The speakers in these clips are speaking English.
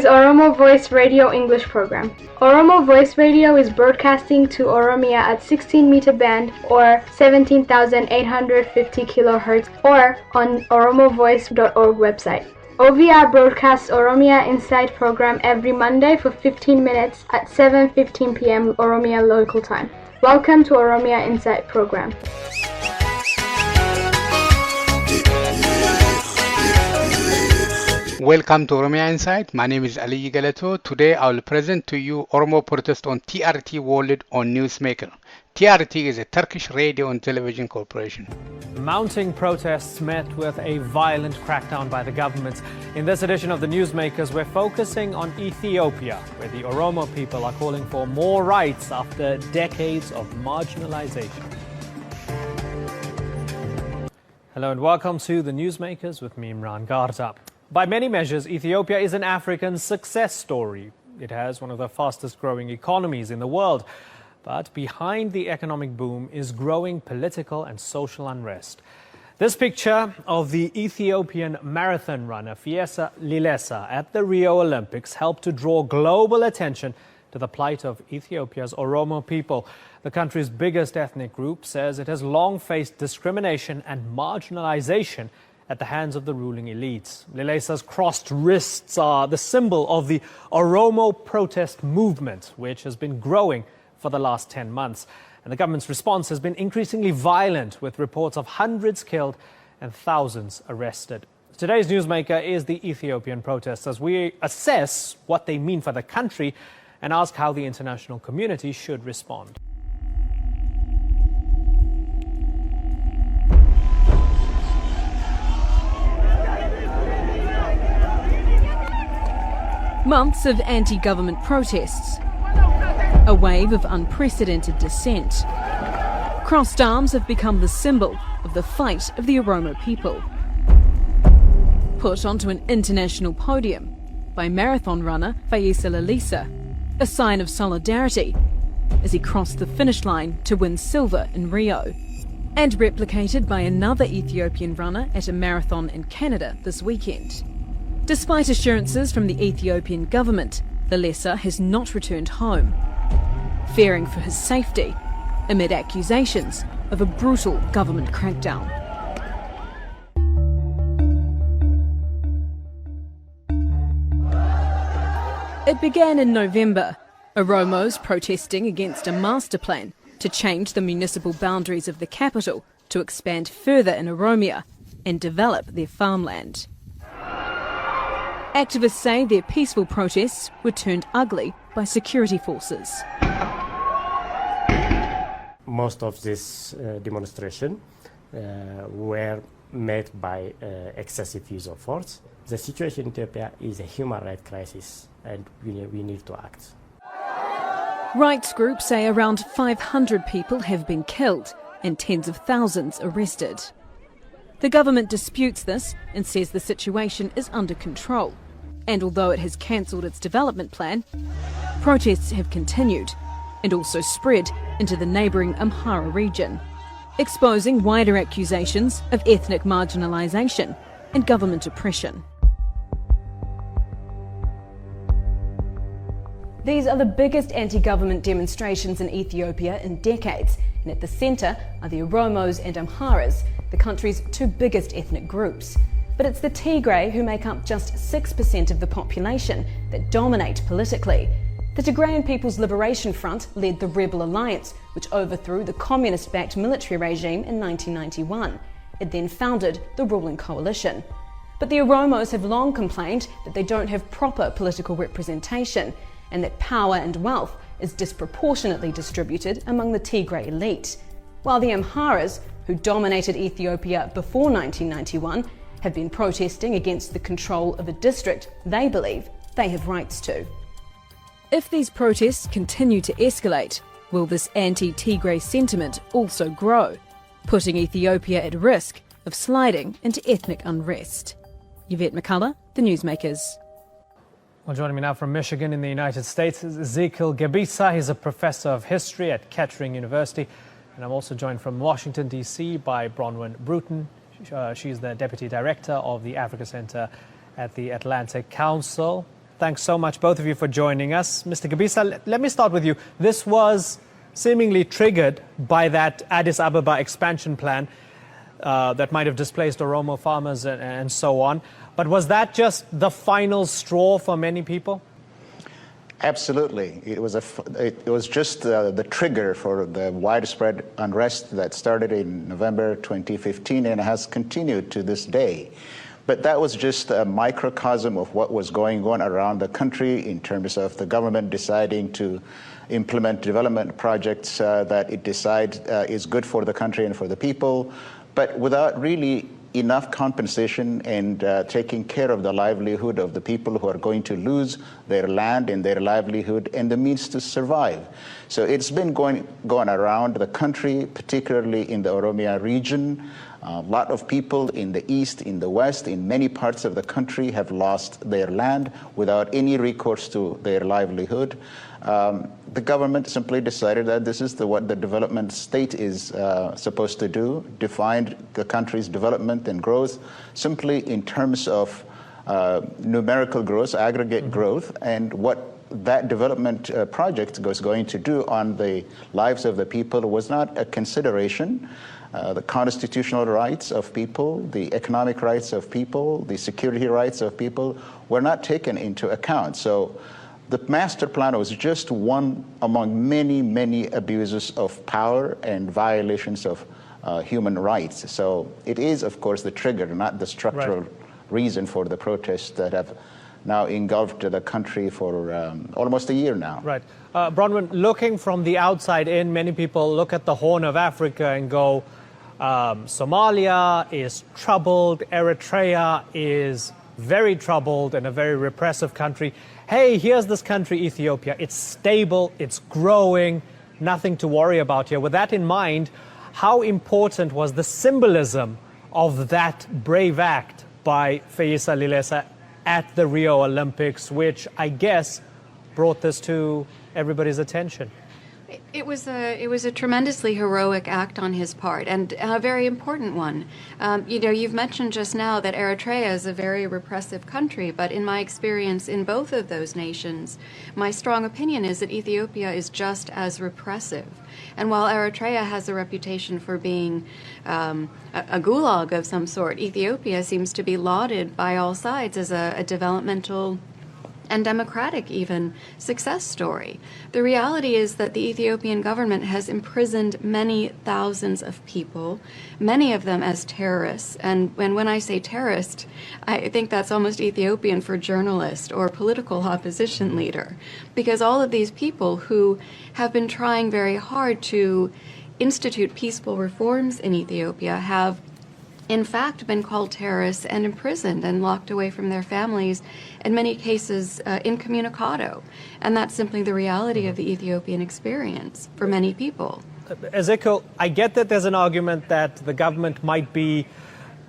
Oromo Voice Radio English program. Oromo Voice Radio is broadcasting to Oromia at 16-meter band or 17,850 kilohertz or on oromovoice.org website. OVR broadcasts Oromia Insight program every Monday for 15 minutes at 7:15 p.m. Oromia local time. Welcome to Oromia Insight program. Welcome to Oromia Insight. My name is Ali Galato. Today I will present to you OromoProtests on TRT World on Newsmakers. TRT is a Turkish radio and television corporation. Mounting protests met with a violent crackdown by the government. In this edition of the Newsmakers, we're focusing on Ethiopia, where the Oromo people are calling for more rights after decades of marginalization. Hello and welcome to the Newsmakers with me, Imran Garza. By many measures, Ethiopia is an African success story. It has one of the fastest growing economies in the world. But behind the economic boom is growing political and social unrest. This picture of the Ethiopian marathon runner Fiesa Lilesa at the Rio Olympics helped to draw global attention to the plight of Ethiopia's Oromo people. The country's biggest ethnic group says it has long faced discrimination and marginalization at the hands of the ruling elites. Lilesa's crossed wrists are the symbol of the Oromo protest movement, which has been growing for the last 10 months. And the government's response has been increasingly violent, with reports of hundreds killed and thousands arrested. Today's newsmaker is the Ethiopian protests, as we assess what they mean for the country and ask how the international community should respond. Months of anti-government protests. A wave of unprecedented dissent. Crossed arms have become the symbol of the fight of the Oromo people. Put onto an international podium by marathon runner Fiesa Lilesa, a sign of solidarity as he crossed the finish line to win silver in Rio. And replicated by another Ethiopian runner at a marathon in Canada this weekend. Despite assurances from the Ethiopian government, Lilesa has not returned home, fearing for his safety amid accusations of a brutal government crackdown. It began in November, Oromos protesting against a master plan to change the municipal boundaries of the capital to expand further in Oromia and develop their farmland. Activists say their peaceful protests were turned ugly by security forces. Most of this demonstration were made by excessive use of force. The situation in Ethiopia is a human rights crisis, and we need to act. Rights groups say around 500 people have been killed and tens of thousands arrested. The government disputes this and says the situation is under control. And although it has cancelled its development plan, protests have continued and also spread into the neighbouring Amhara region, exposing wider accusations of ethnic marginalisation and government oppression. These are the biggest anti-government demonstrations in Ethiopia in decades, and at the centre are the Oromos and Amharas, the country's two biggest ethnic groups. But it's the Tigray who make up just 6% of the population that dominate politically. The Tigrayan People's Liberation Front led the Rebel Alliance, which overthrew the communist-backed military regime in 1991. It then founded the ruling coalition. But the Oromos have long complained that they don't have proper political representation and that power and wealth is disproportionately distributed among the Tigray elite. While the Amharas, who dominated Ethiopia before 1991, have been protesting against the control of a district they believe they have rights to. If these protests continue to escalate, will this anti-Tigray sentiment also grow, putting Ethiopia at risk of sliding into ethnic unrest? Yvette McCullough, The Newsmakers. Well, joining me now from Michigan in the United States is Ezekiel Gebisa. He's a professor of history at Kettering University. And I'm also joined from Washington, D.C. by Bronwyn Bruton. She's the Deputy Director of the Africa Center at the Atlantic Council. Thanks so much, both of you, for joining us. Mr. Gabisa, let me start with you. This was seemingly triggered by that Addis Ababa expansion plan that might have displaced Oromo farmers and so on. But was that just the final straw for many people? Absolutely. It was just the trigger for the widespread unrest that started in November 2015 and has continued to this day. But that was just a microcosm of what was going on around the country in terms of the government deciding to implement development projects that it decides is good for the country and for the people, but without really enough compensation and taking care of the livelihood of the people who are going to lose their land and their livelihood and the means to survive. So it's been going around the country, particularly in the Oromia region. A lot of people in the east, in the west, in many parts of the country have lost their land without any recourse to their livelihood. The government simply decided that this is what the development state is supposed to do, defined the country's development and growth simply in terms of numerical growth, aggregate growth, and what that development project was going to do on the lives of the people was not a consideration. The constitutional rights of people, the economic rights of people, the security rights of people were not taken into account. So the master plan was just one among many, many abuses of power and violations of human rights. So it is, of course, the trigger, not the structural reason for the protests that have now engulfed the country for almost a year now. Right. Bronwyn, looking from the outside in, many people look at the Horn of Africa and go, Somalia is troubled, Eritrea is very troubled and a very repressive country. Hey, here's this country, Ethiopia. It's stable, it's growing, nothing to worry about here. With that in mind, how important was the symbolism of that brave act by Feyisa Lilesa at the Rio Olympics, which I guess brought this to everybody's attention? It was a tremendously heroic act on his part, and a very important one. You've mentioned just now that Eritrea is a very repressive country, but in my experience in both of those nations, my strong opinion is that Ethiopia is just as repressive. And while Eritrea has a reputation for being a gulag of some sort, Ethiopia seems to be lauded by all sides as a developmental and democratic even success story. The reality is that the Ethiopian government has imprisoned many thousands of people, many of them as terrorists. And when I say terrorist, I think that's almost Ethiopian for journalist or political opposition leader, because all of these people who have been trying very hard to institute peaceful reforms in Ethiopia have in fact been called terrorists and imprisoned and locked away from their families, in many cases incommunicado. And that's simply the reality of the Ethiopian experience for many people. Ezekiel, I get that there's an argument that the government might be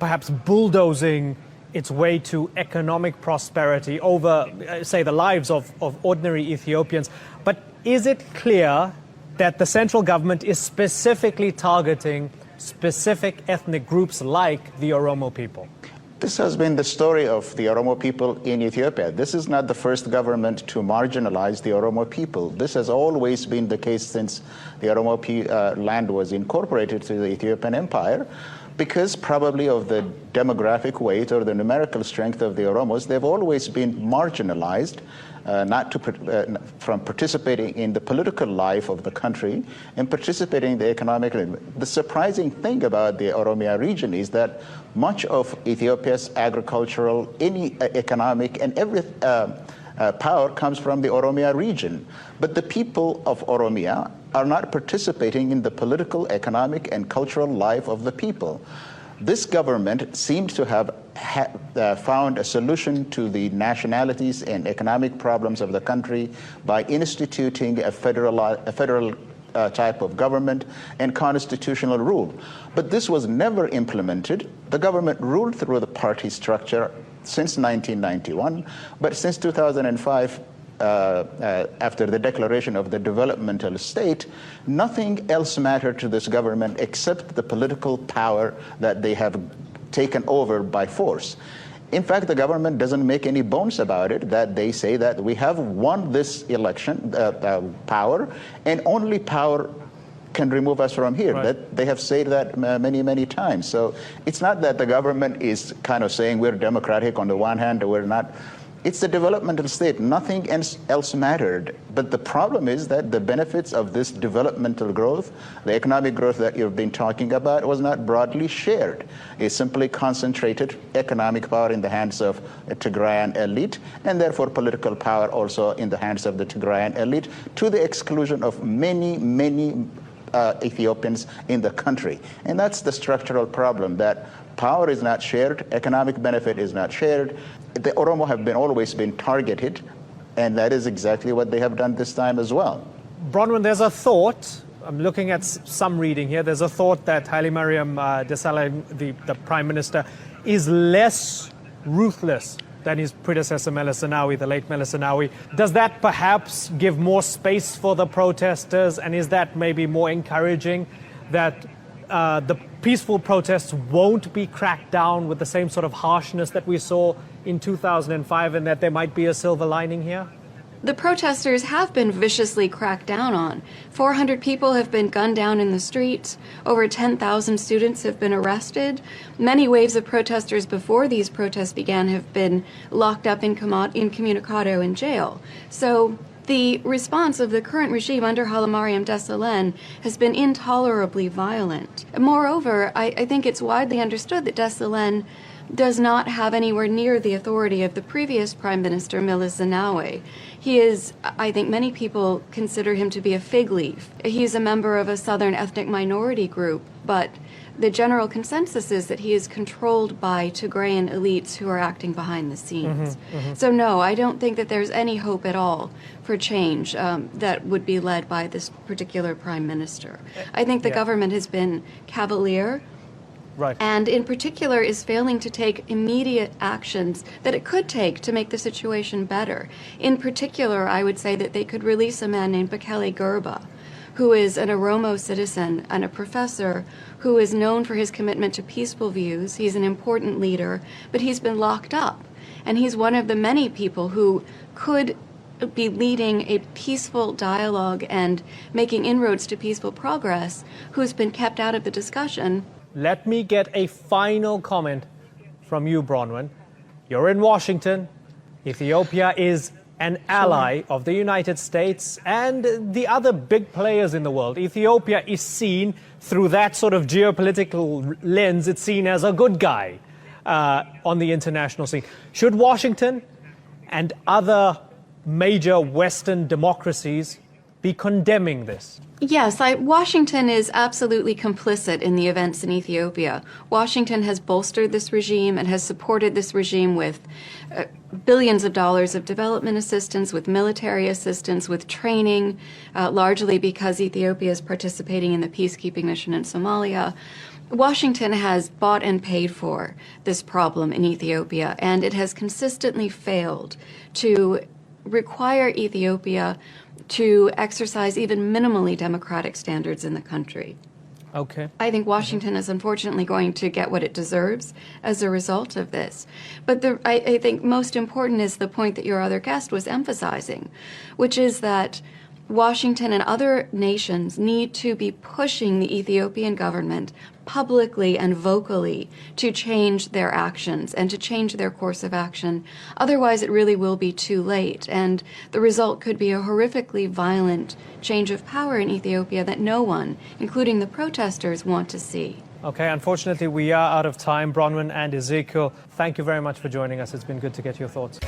perhaps bulldozing its way to economic prosperity over, say, the lives of ordinary Ethiopians. But is it clear that the central government is specifically targeting specific ethnic groups like the Oromo people? This has been the story of the Oromo people in Ethiopia. This is not the first government to marginalize the Oromo people. This has always been the case since the Oromo land was incorporated to the Ethiopian Empire, because probably of the demographic weight or the numerical strength of the Oromos. They've always been marginalized, from participating in the political life of the country and participating in the economic. The surprising thing about the Oromia region is that much of Ethiopia's agricultural, economic, and every power comes from the Oromia region. But the people of Oromia are not participating in the political, economic, and cultural life of the people. This government seems to have found a solution to the nationalities and economic problems of the country by instituting a federal type of government and constitutional rule. But this was never implemented. The government ruled through the party structure since 1991, but since 2005, after the declaration of the developmental state, nothing else mattered to this government except the political power that they have taken over by force. In fact, the government doesn't make any bones about it, that they say that we have won this election power, and only power can remove us from here. Right. That they have said that many, many times. So it's not that the government is kind of saying we're democratic on the one hand, or we're not. It's the developmental state. Nothing else mattered. But the problem is that the benefits of this developmental growth, the economic growth that you've been talking about, was not broadly shared. It simply concentrated economic power in the hands of a Tigrayan elite, and therefore political power also in the hands of the Tigrayan elite, to the exclusion of many, many Ethiopians in the country. And that's the structural problem, that power is not shared, economic benefit is not shared. The Oromo have always been targeted, and that is exactly what they have done this time as well. Bronwyn, there's a thought, I'm looking at some reading here, there's a thought that Haile Mariam Desalegn, the Prime Minister, is less ruthless than his predecessor Meles Zenawi, the late Meles Zenawi. Does that perhaps give more space for the protesters, and is that maybe more encouraging that the peaceful protests won't be cracked down with the same sort of harshness that we saw in 2005, and that there might be a silver lining here? The protesters have been viciously cracked down on. 400 people have been gunned down in the streets. Over 10,000 students have been arrested. Many waves of protesters before these protests began have been locked up incommunicado in jail. So the response of the current regime under Haile Mariam Desalegn has been intolerably violent. Moreover, I think it's widely understood that Desalegn does not have anywhere near the authority of the previous Prime Minister, Meles Zenawi. He is, I think many people consider him to be a fig leaf. He's a member of a southern ethnic minority group, but the general consensus is that he is controlled by Tigrayan elites who are acting behind the scenes. So no, I don't think that there's any hope at all for change that would be led by this particular Prime Minister. I think the government has been cavalier, Right. and in particular is failing to take immediate actions that it could take to make the situation better. In particular, I would say that they could release a man named Bekele Gerba, who is an Oromo citizen and a professor who is known for his commitment to peaceful views. He's an important leader, but he's been locked up. And he's one of the many people who could be leading a peaceful dialogue and making inroads to peaceful progress, who's been kept out of the discussion. Let me get a final comment from you, Bronwyn. You're in Washington. Ethiopia is an ally of the United States and the other big players in the world. Ethiopia is seen through that sort of geopolitical lens. It's seen as a good guy on the international scene. Should Washington and other major Western democracies be condemning this? Yes, Washington is absolutely complicit in the events in Ethiopia. Washington has bolstered this regime and has supported this regime with billions of dollars of development assistance, with military assistance, with training, largely because Ethiopia is participating in the peacekeeping mission in Somalia. Washington has bought and paid for this problem in Ethiopia, and it has consistently failed to require Ethiopia to exercise even minimally democratic standards in the country. Okay. I think Washington is unfortunately going to get what it deserves as a result of this. But I think most important is the point that your other guest was emphasizing, which is that Washington and other nations need to be pushing the Ethiopian government publicly and vocally to change their actions and to change their course of action. Otherwise, it really will be too late, and the result could be a horrifically violent change of power in Ethiopia that no one, including the protesters, want to see. Okay, unfortunately, we are out of time. Bronwyn and Ezekiel, thank you very much for joining us. It's been good to get your thoughts.